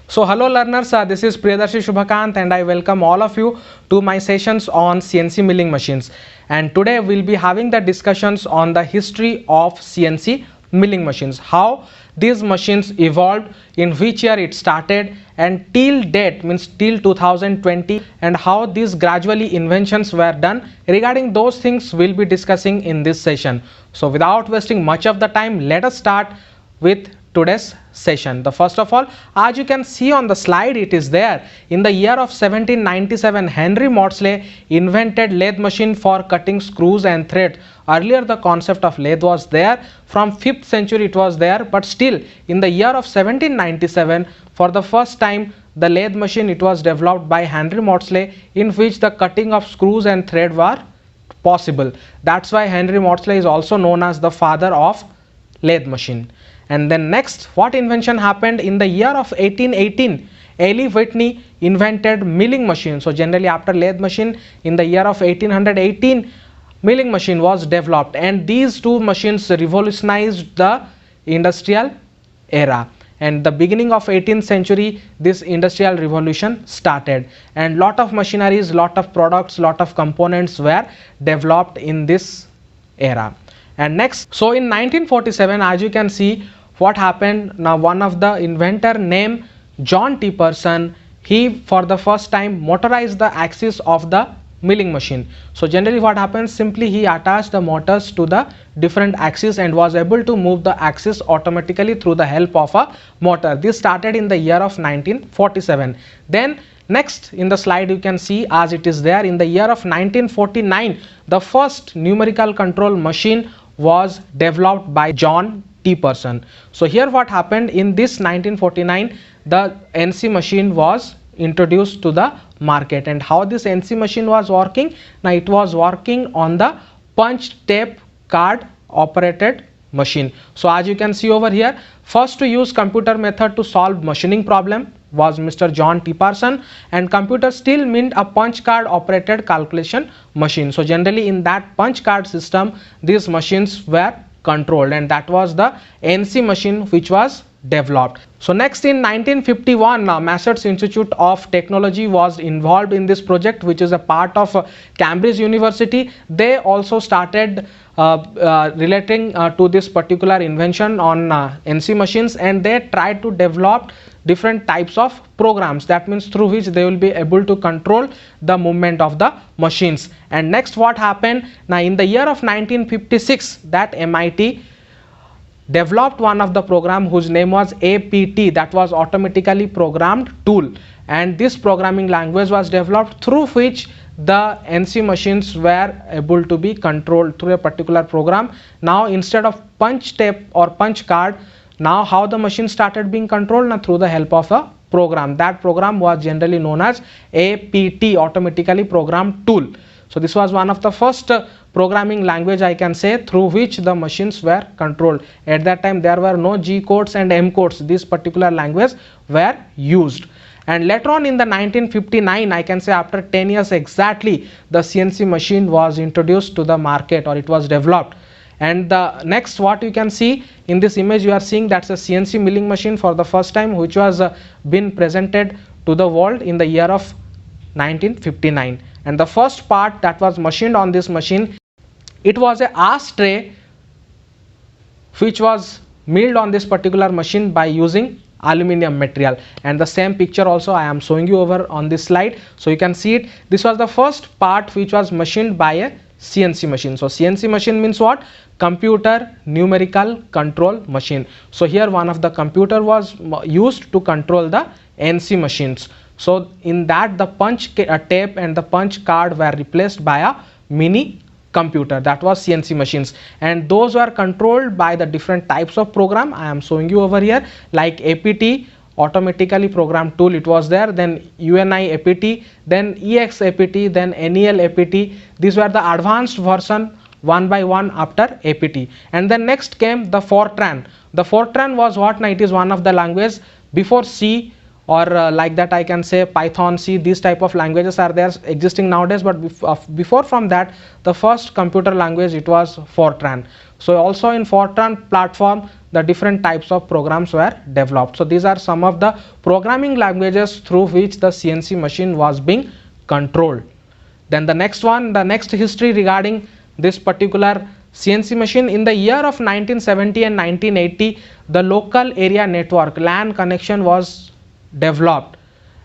So hello learners, this is Priyadarshi Shubhakant and I welcome all of you to my sessions on CNC milling machines. And today we'll be having the discussions on the history of CNC milling machines, how these machines evolved, in which year it started, and till date, means till 2020, and how these gradually inventions were done. Regarding those things we'll be discussing in this session. So without wasting much of the time, let us start with today's session. The first of all, as you can see on the slide, it is there. In the year of 1797, Henry Maudslay invented lathe machine for cutting screws and thread. Earlier the concept of lathe was there, from 5th century it was there, but still in the year of 1797, for the first time the lathe machine, it was developed by Henry Maudslay, in which the cutting of screws and thread were possible. That's why Henry Maudslay is also known as the father of lathe machine. And then next, what invention happened in the year of 1818? Eli Whitney invented milling machine. So generally after lathe machine, in the year of 1818, milling machine was developed, and these two machines revolutionized the industrial era. And the beginning of 18th century, this industrial revolution started, and lot of machineries, lot of products, lot of components were developed in this era. And next, so in 1947, as you can see, what happened now, one of the inventor named John T. Person, he for the first time motorized the axis of the milling machine. So generally what happens, simply he attached the motors to the different axes and was able to move the axis automatically through the help of a motor. This started in the year of 1947. Then next in the slide you can see, as it is there, in the year of 1949, the first numerical control machine was developed by John T. Person. So here what happened, in this 1949, the NC machine was introduced to the market. And how this NC machine was working? Now it was working on the punch tape card operated machine. So as you can see over here, first to use computer method to solve machining problem was Mr. John T. Person, and computer still meant a punch card operated calculation machine. So generally in that punch card system, these machines were controlled, and that was the NC machine which was developed. So next in 1951, Massachusetts Institute of Technology was involved in this project, which is a part of Cambridge University. They also started relating to this particular invention on NC machines, and they tried to develop different types of programs, that means through which they will be able to control the movement of the machines. And next what happened, now in the year of 1956, that MIT developed one of the program whose name was APT, that was automatically programmed tool, and this programming language was developed through which the NC machines were able to be controlled through a particular program. Now instead of punch tape or punch card, now how the machine started being controlled? Now through the help of a program. That program was generally known as APT, automatically programmed tool. So this was one of the first programming language, I can say, through which the machines were controlled. At that time there were no G codes and M codes. This particular language were used. And later on in the 1959, I can say after 10 years exactly, the CNC machine was introduced to the market, or it was developed. And the next what you can see in this image, you are seeing that's a CNC milling machine for the first time, which was been presented to the world in the year of 1959. And the first part that was machined on this machine, it was a ashtray which was milled on this particular machine by using aluminium material. And the same picture also I am showing you over on this slide, so you can see it. This was the first part which was machined by a CNC machine. So CNC machine means what? Computer numerical control machine. So here one of the computer was used to control the NC machines. So in that the punch tape and the punch card were replaced by a mini computer, that was CNC machines, and those were controlled by the different types of program I am showing you over here, like APT, automatically programmed tool, it was there, then UNI APT, then EX APT, then NEL APT. These were the advanced version one by one after APT. And then next came the Fortran. The Fortran was what? Now it is one of the language before C or like that I can say Python, C, these type of languages are there existing nowadays, but before from that the first computer language it was Fortran. So also in Fortran platform the different types of programs were developed. So these are some of the programming languages through which the CNC machine was being controlled. Then the next one, the next history regarding this particular CNC machine, in the year of 1970 and 1980 the local area network LAN connection was developed,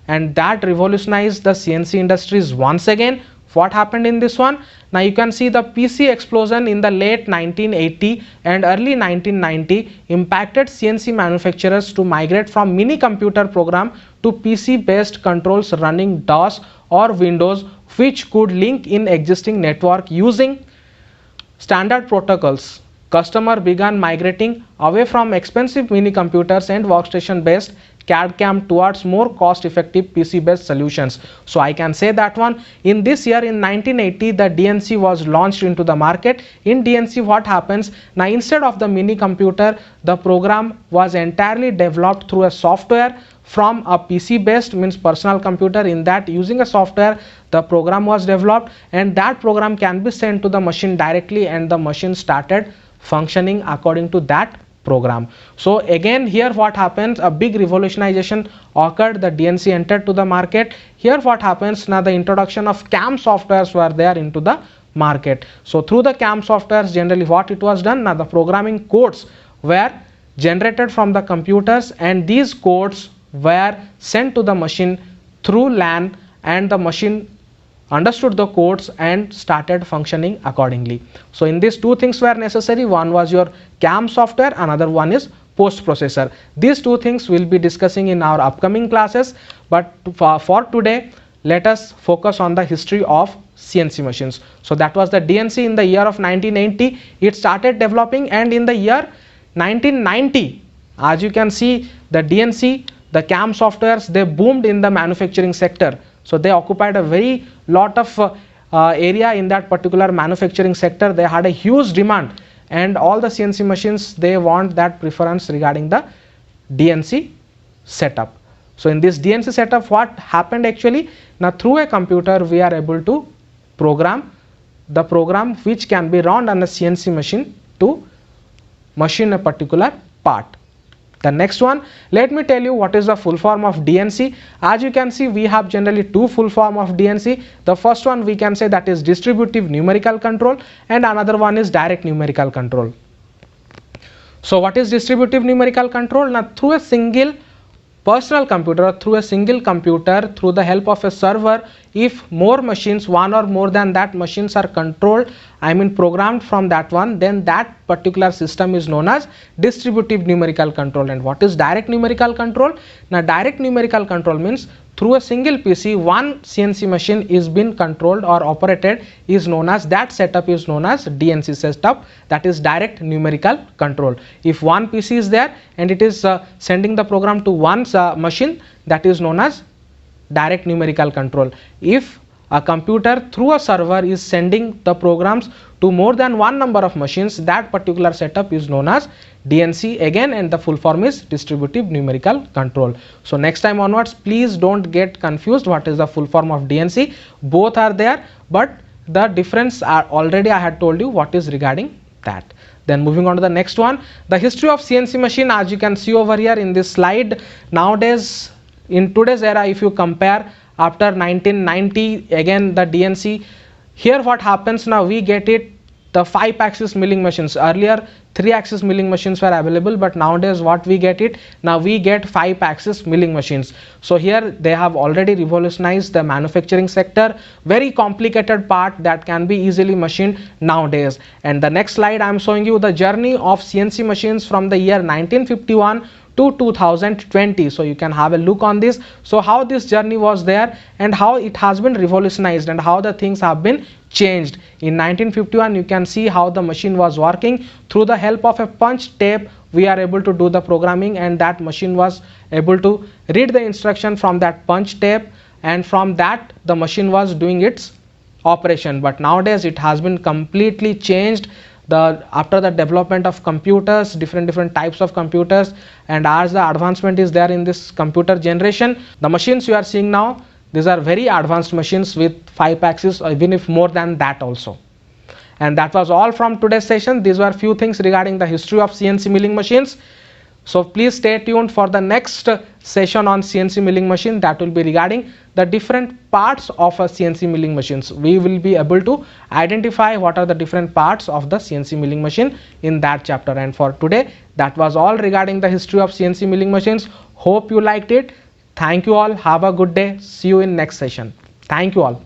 and that revolutionized the CNC industries once again. What happened in this one? Now you can see the PC explosion in the late 1980 and early 1990 impacted CNC manufacturers to migrate from mini computer program to PC based controls running DOS or Windows, which could link in existing network using standard protocols. Customer began migrating away from expensive mini computers and workstation based CAD/CAM towards more cost effective PC based solutions. So I can say that one, in this year in 1980 the DNC was launched into the market. In DNC what happens? Now instead of the mini computer, the program was entirely developed through a software from a PC based, means personal computer. In that, using a software the program was developed, and that program can be sent to the machine directly, and the machine started functioning according to that program. So again here what happens, a big revolutionization occurred, the DNC entered to the market. Here what happens, now the introduction of CAM softwares were there into the market. So through the CAM softwares, generally what it was done, now the programming codes were generated from the computers, and these codes were sent to the machine through LAN, and the machine understood the codes and started functioning accordingly. So in these two things were necessary. One was your CAM software, another one is post processor. These two things we'll be discussing in our upcoming classes, but for today let us focus on the history of CNC machines. So that was the DNC in the year of 1980 it started developing, and in the year 1990, as you can see, the DNC, the CAM softwares, they boomed in the manufacturing sector. So they occupied a very lot of area in that particular manufacturing sector. They had a huge demand, and all the CNC machines, they want that preference regarding the DNC setup. So in this DNC setup what happened actually, now through a computer we are able to program the program which can be run on a CNC machine to machine a particular part. The next one, let me tell you what is the full form of DNC. As you can see, we have generally two full form of DNC. The first one we can say that is distributive numerical control, and another one is direct numerical control. So what is distributive numerical control? Now through a single personal computer, through a single computer, through the help of a server, if more machines, one or more than that machines are controlled, I mean programmed from that one, then that particular system is known as distributive numerical control. And what is direct numerical control? Now direct numerical control means through a single PC, one CNC machine is being controlled or operated, is known as, that setup is known as DNC setup, that is direct numerical control. If one PC is there and it is sending the program to one machine, that is known as direct numerical control. If a computer through a server is sending the programs to more than one number of machines, that particular setup is known as DNC again, and the full form is distributive numerical control. So next time onwards, please don't get confused what is the full form of DNC. Both are there, but the difference are already I had told you what is regarding that. Then moving on to the next one, the history of CNC machine. As you can see over here in this slide, nowadays in today's era, if you compare after 1990 again the DNC, here what happens, now we get it, the 5-axis milling machines. Earlier 3-axis milling machines were available, but nowadays what we get it, now we get 5-axis milling machines. So here they have already revolutionized the manufacturing sector, very complicated part that can be easily machined nowadays. And the next slide I am showing you the journey of CNC machines from the year 1951 to 2020. So you can have a look on this. So how this journey was there and how it has been revolutionized and how the things have been changed. In 1951 you can see how the machine was working. Through the help of a punch tape we are able to do the programming, and that machine was able to read the instruction from that punch tape, and from that the machine was doing its operation. But nowadays it has been completely changed. after the development of computers, different types of computers, and as the advancement is there in this computer generation, the machines you are seeing now, these are very advanced machines with 5 axes, or even if more than that also. And that was all from today's session. These were few things regarding the history of CNC milling machines. So please stay tuned for the next session on CNC milling machine, that will be regarding the different parts of a CNC milling machines. We will be able to identify what are the different parts of the CNC milling machine in that chapter. And for today, that was all regarding the history of CNC milling machines. Hope you liked it. Thank you all. Have a good day. See you in next session. Thank you all.